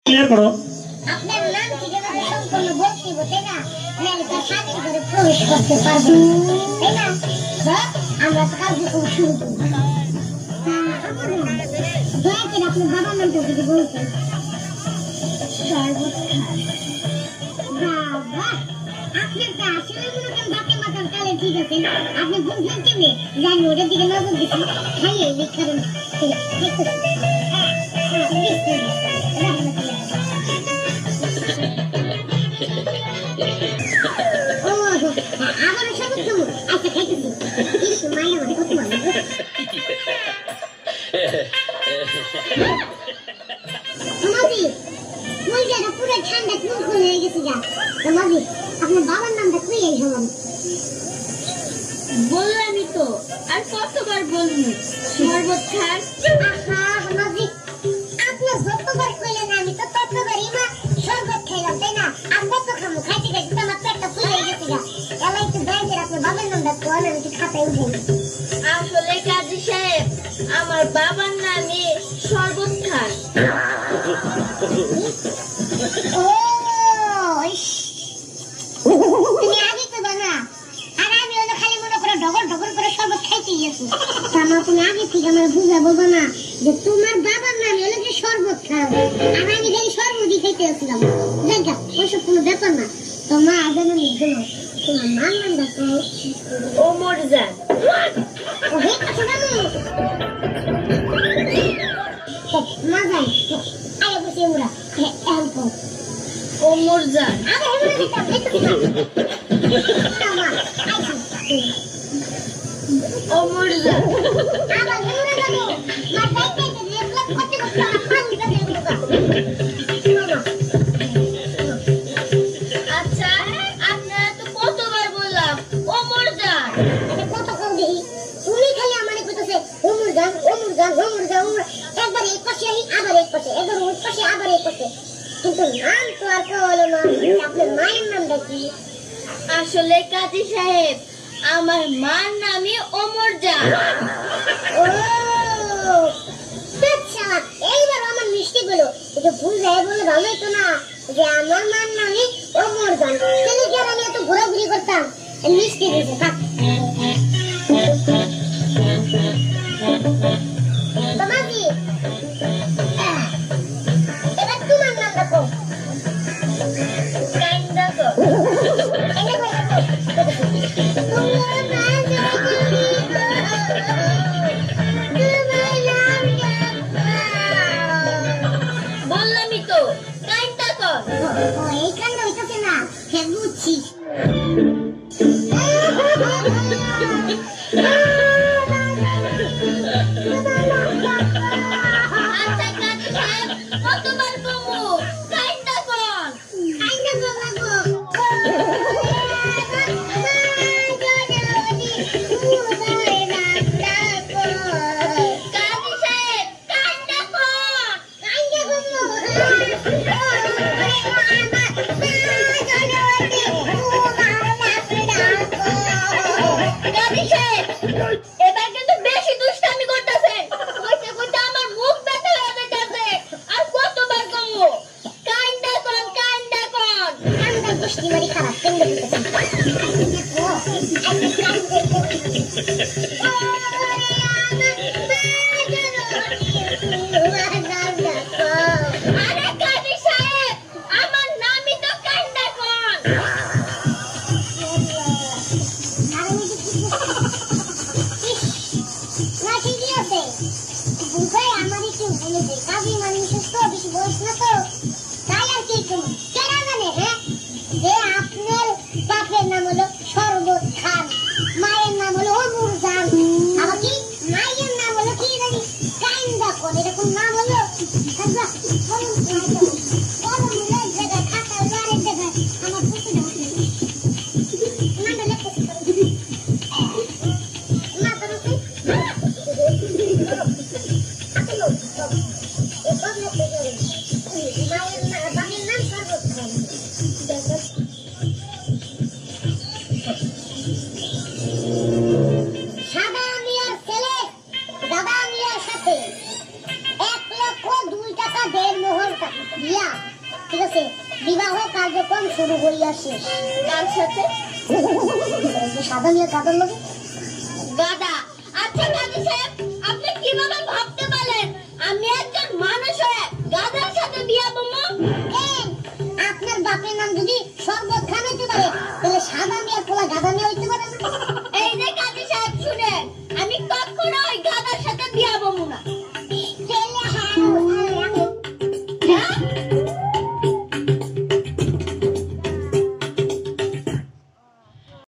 Clear করো। আপনার নাম ঠিকানা সম্পূর্ণ বলতে হবে তাই না? নাহলে তার স্বামীর ঘরে প্রবেশ করতে পারবে তাই না? আমরা তো কার্যক্রম শুরু করি। দয়া করে আপনার বাবার নামটা যদি বলতেন। শরবত খান। বাবা আপনার তো আসলে মনে করেন বাপে মাথার তালে ঠিক আছে। আপনি বুঝলেন কেমনে? জানি ওটার দিকে নজর দিচ্ছি খালি এই কারণ আবার শরবত খাবো। আচ্ছা খাইতেছি। কিন্তু মায়ের আমার কত ভালো তোমাজি ওই জায়গা পুরো ঠান্ডা কুল কুল হয়ে গেছে যা। তোমাজি আপনার বাবার নামটা কই এই হলাম বললামই তো আর কতবার বলবো শরবত খান। তোমাজি আপনি যতবার কইলেন আমি তো ততবারই মা শরবত খাইলাম তাই না? আমরা তো খামো খাইতে খাইতে তো আমার পেটটা ফুল হয়ে গেছে যা। এলাই তো ব্যাংকের আপনার বাবার নামটা কোন আমি তো খাতায় উঠাই। আসলে কাজী সাহেব আমার বাবার নামে শরবত খান। ও তুমি আগে তো বানা আর আমি ওটা খালি মনে করে ঢগর ঢগর করে শরবত খাইতে গেছি। আমার তুমি আগে থেকে আমার বুঝাবো না যে তোমার বাবার নাম হলো যে শরবত খান আর আমি খালি শরবতই খাইতে আসলাম। দেখা ওইসব কোনো ব্যাপার না। তোমার আগে না নিঘলো তোমার মার নাম দেখো ওমর জান। ওহে কথা জানো মা যাই আরে বসে ওরা হেল্প ওমর জান। আরে হেমরা দিতাম আমার ওমর জান। আবার হেমরা যাবো মা যাইতে রেফ্লেক্ট করতে করতে আমার পানি কাটে এগুলো আচ্ছা আপনারা তো কতবার বললাম ওমর জান। এটা কত কম দেই তুমি খালি আমারে কইতাছে ওমর জান ওমর জান ওমর জান একবার এক পাশে আবার এক পাশে একবার ওই পাশে আবার এক পাশে কিন্তু নাম তো আর কেউ হলো না। আপনার মায়ের নামটা কি? আসলে কাজী সাহেব আমার মার নামই ওমর জান। ও আচ্ছা এইবার আমার মিষ্টি বলো এটা ভুল যায় বলে ভালোই তো না যে আমার মার নামে ওমর জান তাহলে কি আর আমি এত ঘোরাঘুরি করতাম মিষ্টি দিয়েছে থাক। তোমাজি এবার তোমার নাম দেখো কাইন্দা কর। বললামই তো কাইন্দা কর। এই কান্ড হইতেছে না হ্যাঁ বুঝছি। আচ্ছা কাজী সাহেব কতবার কমু কাইন্দা কর। কাইন্ডা বাবা কাজী সাহেব কাইন্দা কর। কাজী সাহেব এবার কিন্তু বেশি দুষ্টামি করতেছেন। কইতে কইতে আমার মুখ ব্যথা হয়ে যাচ্ছে। আর কতবার কমু কাইন্দা কর কাইন্দা কর। কান্ডা গোষ্ঠী মারি খারাপ কেন্দ্র আরে কাজী সাহেব আমার নামই তো কাইন্দা কর। ঠিকই আছে আমার একটু বলেছে কাজী মানুষের তো বেশি বয়স না তো তাই আর কি কেনা জানে হ্যাঁ যে আপনার বাপের নাম হলো শরবত খান মায়ের নাম হলো ওমর জান বিয়া, ঠিক আছে, বিবাহ কার্যক্রম শুরু হইয়াছে। কার সাথে? সাদা মিয়া কাদার লোক গাদা। আচ্ছা গাদা সাহেব, আপনি কিভাবে ভাবতে পারলেন আমি একজন মানুষ হয়ে গাদার সাথে বিয়া বলবো? আপনার বাপের নাম যদি শরবত